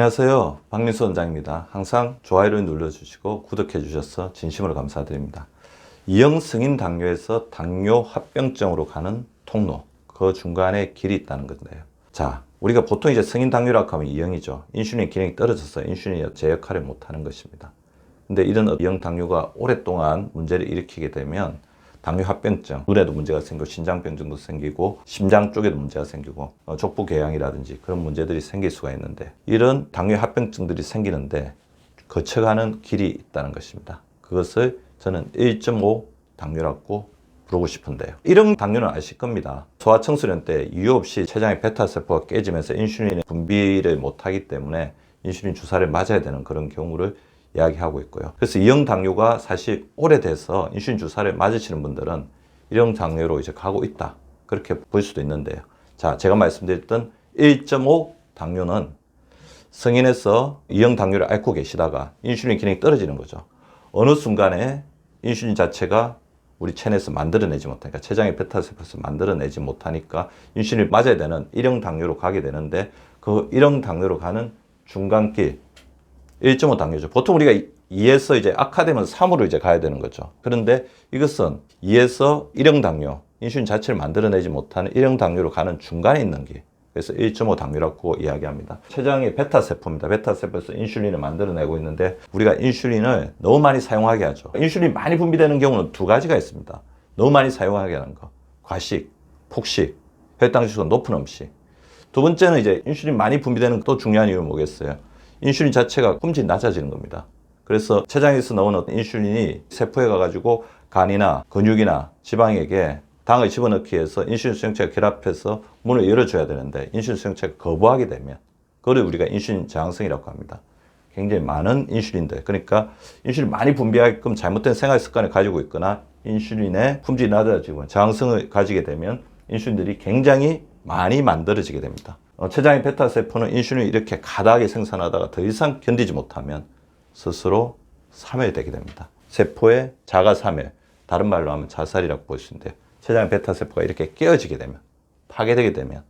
안녕하세요. 박민수 원장입니다. 항상 좋아요를 눌러주시고 구독해 주셔서 진심으로 감사드립니다. 이형 승인 당뇨에서 당뇨 합병증으로 가는 통로, 그 중간에 길이 있다는 건데요. 자, 우리가 보통 이제 승인 당뇨라고 하면 이형이죠. 인슐린 기능이 떨어져서 인슐린이 제 역할을 못하는 것입니다. 근데 이런 이형 당뇨가 오랫동안 문제를 일으키게 되면 당뇨 합병증, 눈에도 문제가 생기고 신장병증도 생기고 심장 쪽에도 문제가 생기고 족부궤양이라든지 그런 문제들이 생길 수가 있는데, 이런 당뇨 합병증들이 생기는데 거쳐가는 길이 있다는 것입니다. 그것을 저는 1.5 당뇨라고 부르고 싶은데요. 이런 당뇨는 아실 겁니다. 소아청소년 때 이유 없이 췌장의 베타세포가 깨지면서 인슐린의 분비를 못하기 때문에 인슐린 주사를 맞아야 되는 그런 경우를 이야기하고 있고요. 그래서 이형 당뇨가 사실 오래돼서 인슐린 주사를 맞으시는 분들은 이형 당뇨로 이제 가고 있다, 그렇게 볼 수도 있는데요. 자, 제가 말씀드렸던 1.5 당뇨는 성인에서 이형 당뇨를 앓고 계시다가 인슐린 기능이 떨어지는 거죠. 어느 순간에 인슐린 자체가 우리 체내에서 만들어내지 못하니까, 췌장의 베타세포에서 만들어내지 못하니까 인슐린을 맞아야 되는 1형 당뇨로 가게 되는데, 그 1형 당뇨로 가는 중간길 1.5 당뇨죠. 보통 우리가 2에서 이제 악화되면 3으로 이제 가야 되는 거죠. 그런데 이것은 2에서 1형 당뇨, 인슐린 자체를 만들어내지 못하는 1형 당뇨로 가는 중간에 있는 길. 그래서 1.5 당뇨라고 이야기합니다. 췌장의 베타세포입니다. 베타세포에서 인슐린을 만들어내고 있는데, 우리가 인슐린을 너무 많이 사용하게 하죠. 인슐린이 많이 분비되는 경우는 두 가지가 있습니다. 너무 많이 사용하게 하는 거. 과식, 폭식, 혈당 지수가 높은 음식. 두 번째는 이제 인슐린 많이 분비되는 또 중요한 이유는 뭐겠어요? 인슐린 자체가 품질이 낮아지는 겁니다. 그래서 췌장에서 나오는 인슐린이 세포에 가가지고 간이나 근육이나 지방에게 당을 집어넣기 위해서 인슐린 수용체가 결합해서 문을 열어줘야 되는데, 인슐린 수용체가 거부하게 되면 그걸 우리가 인슐린 저항성이라고 합니다. 굉장히 많은 인슐린들, 그러니까 인슐린 많이 분비하게끔 잘못된 생활 습관을 가지고 있거나 인슐린의 품질이 낮아지고 저항성을 가지게 되면 인슐린들이 굉장히 많이 만들어지게 됩니다. 췌장의 베타세포는 인슐린을 이렇게 가다하게 생산하다가 더 이상 견디지 못하면 스스로 사멸되게 됩니다. 세포의 자가사멸, 다른 말로 하면 자살이라고 볼 수 있는데요. 췌장의 베타세포가 이렇게 깨어지게 되면, 파괴되게 되면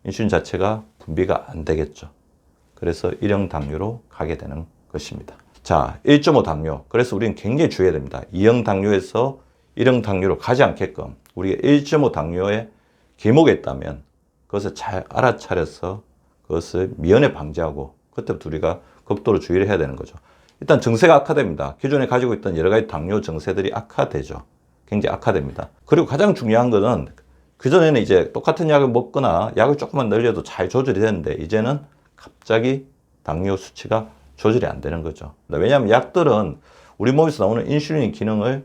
인슐린 자체가 분비가 안 되겠죠. 그래서 1형 당뇨로 가게 되는 것입니다. 자, 1.5 당뇨. 그래서 우리는 굉장히 주의해야 됩니다. 2형 당뇨에서 1형 당뇨로 가지 않게끔 우리가 1.5 당뇨에 길목에 있다면 그것을 잘 알아차려서 그것을 미연에 방지하고, 그때부터 우리가 극도로 주의를 해야 되는 거죠. 일단 증세가 악화됩니다. 기존에 가지고 있던 여러 가지 당뇨 증세들이 악화되죠. 굉장히 악화됩니다. 그리고 가장 중요한 거는, 그전에는 이제 똑같은 약을 먹거나 약을 조금만 늘려도 잘 조절이 되는데, 이제는 갑자기 당뇨 수치가 조절이 안 되는 거죠. 왜냐하면 약들은 우리 몸에서 나오는 인슐린 기능을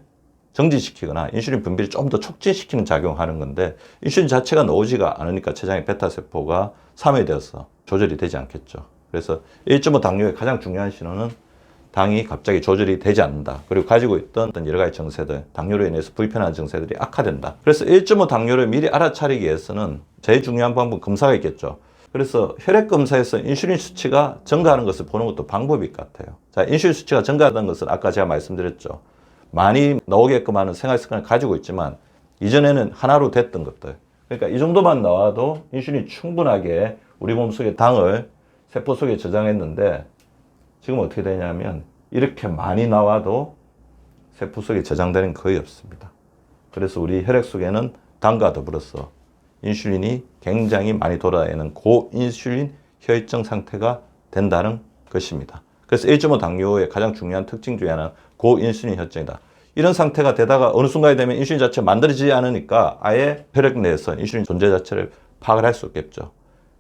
정지시키거나 인슐린 분비를 좀 더 촉진시키는 작용을 하는 건데, 인슐린 자체가 나오지가 않으니까 췌장의 베타세포가 사멸되어서 조절이 되지 않겠죠. 그래서 1.5 당뇨의 가장 중요한 신호는 당이 갑자기 조절이 되지 않는다. 그리고 가지고 있던 여러 가지 증세들, 당뇨로 인해서 불편한 증세들이 악화된다. 그래서 1.5 당뇨를 미리 알아차리기 위해서는 제일 중요한 방법은 검사가 있겠죠. 그래서 혈액 검사에서 인슐린 수치가 증가하는 것을 보는 것도 방법일 것 같아요. 자, 인슐린 수치가 증가하는 것은 아까 제가 말씀드렸죠. 많이 나오게끔 하는 생활 습관을 가지고 있지만, 이전에는 하나로 됐던 것들. 그러니까 이 정도만 나와도 인슐린이 충분하게 우리 몸속에 당을 세포 속에 저장했는데, 지금 어떻게 되냐면 이렇게 많이 나와도 세포 속에 저장되는 거의 없습니다. 그래서 우리 혈액 속에는 당과 더불어서 인슐린이 굉장히 많이 돌아다니는 고인슐린 혈증 상태가 된다는 것입니다. 그래서 1.5 당뇨의 가장 중요한 특징 중에 하나는 고인슐린 혈증이다. 이런 상태가 되다가 어느 순간이 되면 인슐린 자체가 만들어지지 않으니까 아예 혈액 내에서 인슐린 존재 자체를 파악을 할 수 없겠죠.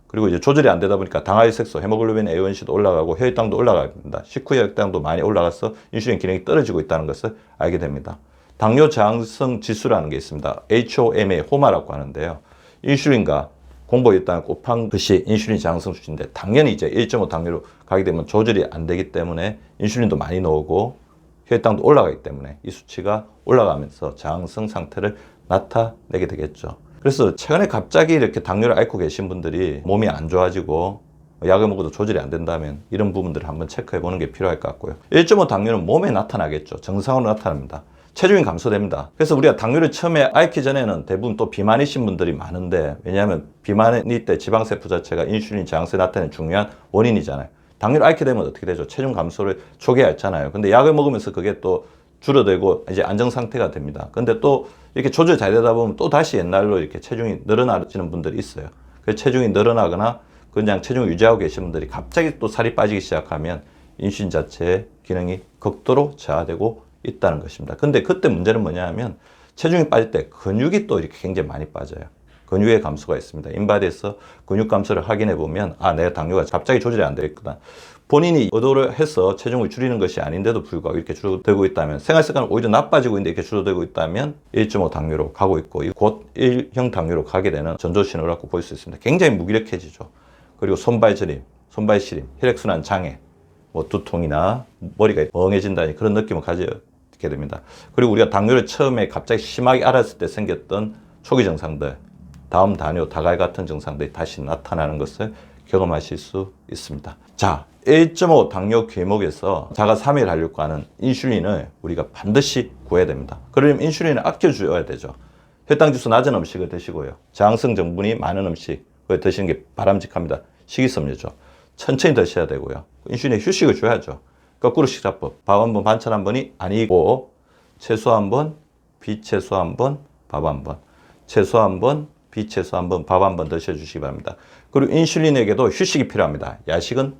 그리고 이제 조절이 안 되다 보니까 당화혈색소, 헤모글로빈 A1C도 올라가고 혈당도 올라가게 됩니다. 식후 혈당도 많이 올라가서 인슐린 기능이 떨어지고 있다는 것을 알게 됩니다. 당뇨 저항성 지수라는 게 있습니다. HOMA, 호마라고 하는데요. 인슐린과 공복혈당을 곱한 것이 인슐린 저항성 수치인데, 당연히 이제 1.5 당뇨로 가게 되면 조절이 안 되기 때문에 인슐린도 많이 나오고 혈당도 올라가기 때문에 이 수치가 올라가면서 저항성 상태를 나타내게 되겠죠. 그래서 최근에 갑자기 이렇게 당뇨를 앓고 계신 분들이 몸이 안 좋아지고 약을 먹어도 조절이 안 된다면 이런 부분들을 한번 체크해 보는 게 필요할 것 같고요. 1.5 당뇨는 몸에 나타나겠죠. 정상으로 나타납니다. 체중이 감소됩니다. 그래서 우리가 당뇨를 처음에 앓기 전에는 대부분 또 비만이신 분들이 많은데, 왜냐하면 비만이 때 지방세포 자체가 인슐린 저항성에 나타내는 중요한 원인이잖아요. 당뇨를 앓게 되면 어떻게 되죠? 체중 감소를 초기에 앓잖아요. 근데 약을 먹으면서 그게 또 줄어들고 이제 안정 상태가 됩니다. 근데 또 이렇게 조절 잘 되다 보면 또 다시 옛날로 이렇게 체중이 늘어나지는 분들이 있어요. 그 체중이 늘어나거나 그냥 체중을 유지하고 계신 분들이 갑자기 또 살이 빠지기 시작하면 인슐린 자체의 기능이 극도로 저하되고 있다는 것입니다. 근데 그때 문제는 뭐냐 하면 체중이 빠질 때 근육이 또 이렇게 굉장히 많이 빠져요. 근육의 감소가 있습니다. 인바디에서 근육 감소를 확인해 보면 아, 내가 당뇨가 갑자기 조절이 안 되겠구나. 본인이 의도를 해서 체중을 줄이는 것이 아닌데도 불구하고 이렇게 줄어들고 있다면, 생활습관은 오히려 나빠지고 있는데 이렇게 줄어들고 있다면 1.5 당뇨로 가고 있고 곧 1형 당뇨로 가게 되는 전조신호라고 볼 수 있습니다. 굉장히 무기력해지죠. 그리고 손발 저림, 손발 시림, 혈액순환 장애, 뭐 두통이나 머리가 멍해진다는 그런 느낌을 가지게 됩니다. 그리고 우리가 당뇨를 처음에 갑자기 심하게 알았을 때 생겼던 초기 증상들, 다음 당뇨, 다갈 같은 증상들이 다시 나타나는 것을 경험하실 수 있습니다. 자, 1.5 당뇨 괴목에서 자가 3일 하려고 하는 인슐린을 우리가 반드시 구해야 됩니다. 그러려면 인슐린을 아껴줘야 되죠. 혈당 지수 낮은 음식을 드시고요. 저항성成분이 많은 음식을 드시는 게 바람직합니다. 식이섬유죠. 천천히 드셔야 되고요. 인슐린에 휴식을 줘야죠. 거꾸로 식사법. 밥 한 번, 반찬 한 번이 아니고 채소 한 번, 비채소 한 번, 밥 한 번. 채소 한 번, 비채소 한 번, 밥 한 번 드셔주시기 바랍니다. 그리고 인슐린에게도 휴식이 필요합니다. 야식은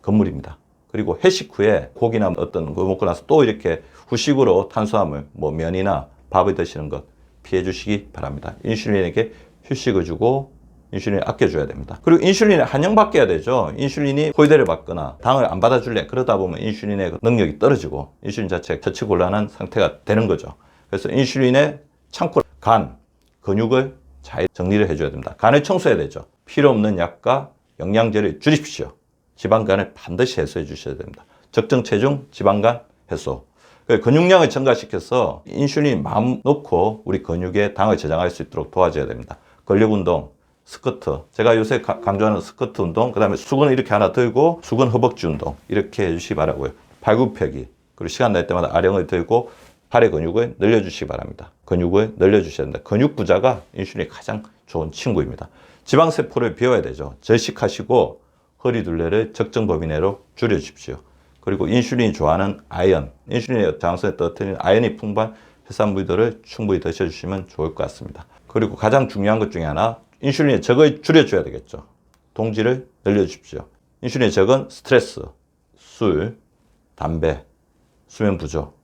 건물입니다. 그리고 회식 후에 고기나 어떤 거 먹고 나서 또 이렇게 후식으로 탄수화물, 뭐 면이나 밥을 드시는 것 피해 주시기 바랍니다. 인슐린에게 휴식을 주고 인슐린을 아껴줘야 됩니다. 그리고 인슐린을 한영받게야 되죠. 인슐린이 호의대를 받거나 당을 안 받아줄래 그러다 보면 인슐린의 능력이 떨어지고 인슐린 자체가 처치곤란한 상태가 되는 거죠. 그래서 인슐린의 창고, 간, 근육을 잘 정리를 해줘야 됩니다. 간을 청소해야 되죠. 필요 없는 약과 영양제를 줄이십시오. 지방간을 반드시 해소해 주셔야 됩니다. 적정 체중, 지방간 해소. 근육량을 증가시켜서 인슐린 마음 놓고 우리 근육에 당을 저장할 수 있도록 도와줘야 됩니다. 근력운동, 스쿼트. 제가 요새 강조하는 스쿼트 운동, 그 다음에 수건 이렇게 하나 들고 수건 허벅지 운동 이렇게 해주시기 바라고요. 팔굽혀기, 그리고 시간 날 때마다 아령을 들고 팔의 근육을 늘려주시기 바랍니다. 근육을 늘려주셔야 됩니다. 근육 부자가 인슐린이 가장 좋은 친구입니다. 지방세포를 비워야 되죠. 절식하시고 허리둘레를 적정 범위 내로 줄여주십시오. 그리고 인슐린이 좋아하는 아연, 인슐린의 저항성에 떨어뜨리는 아연이 풍부한 해산물들을 충분히 드셔주시면 좋을 것 같습니다. 그리고 가장 중요한 것 중에 하나, 인슐린의 적을 줄여줘야 되겠죠. 동지를 늘려주십시오. 인슐린의 적은 스트레스, 술, 담배, 수면 부족,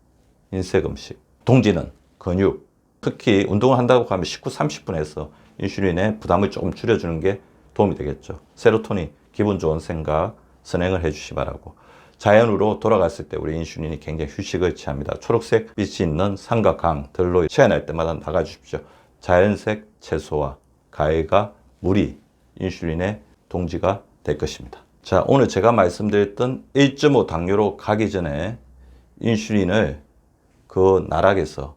인색 음식. 동지는 근육. 특히 운동을 한다고 하면 식후 30분에서 인슐린의 부담을 조금 줄여주는 게 도움이 되겠죠. 세로토닌, 기분 좋은 생각, 선행을 해주시 바라고. 자연으로 돌아갔을 때 우리 인슐린이 굉장히 휴식을 취합니다. 초록색 빛이 있는 산과 강, 들로 체해날 때마다 나가주십시오. 자연색 채소와 과일과 물이 인슐린의 동지가 될 것입니다. 자, 오늘 제가 말씀드렸던 1.5 당뇨로 가기 전에 인슐린을 그 나락에서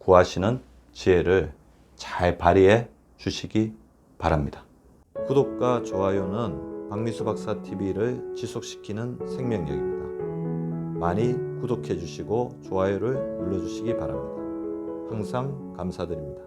구하시는 지혜를 잘 발휘해 주시기 바랍니다. 구독과 좋아요는 박미수 박사 TV를 지속시키는 생명력입니다. 많이 구독해 주시고 좋아요를 눌러 주시기 바랍니다. 항상 감사드립니다.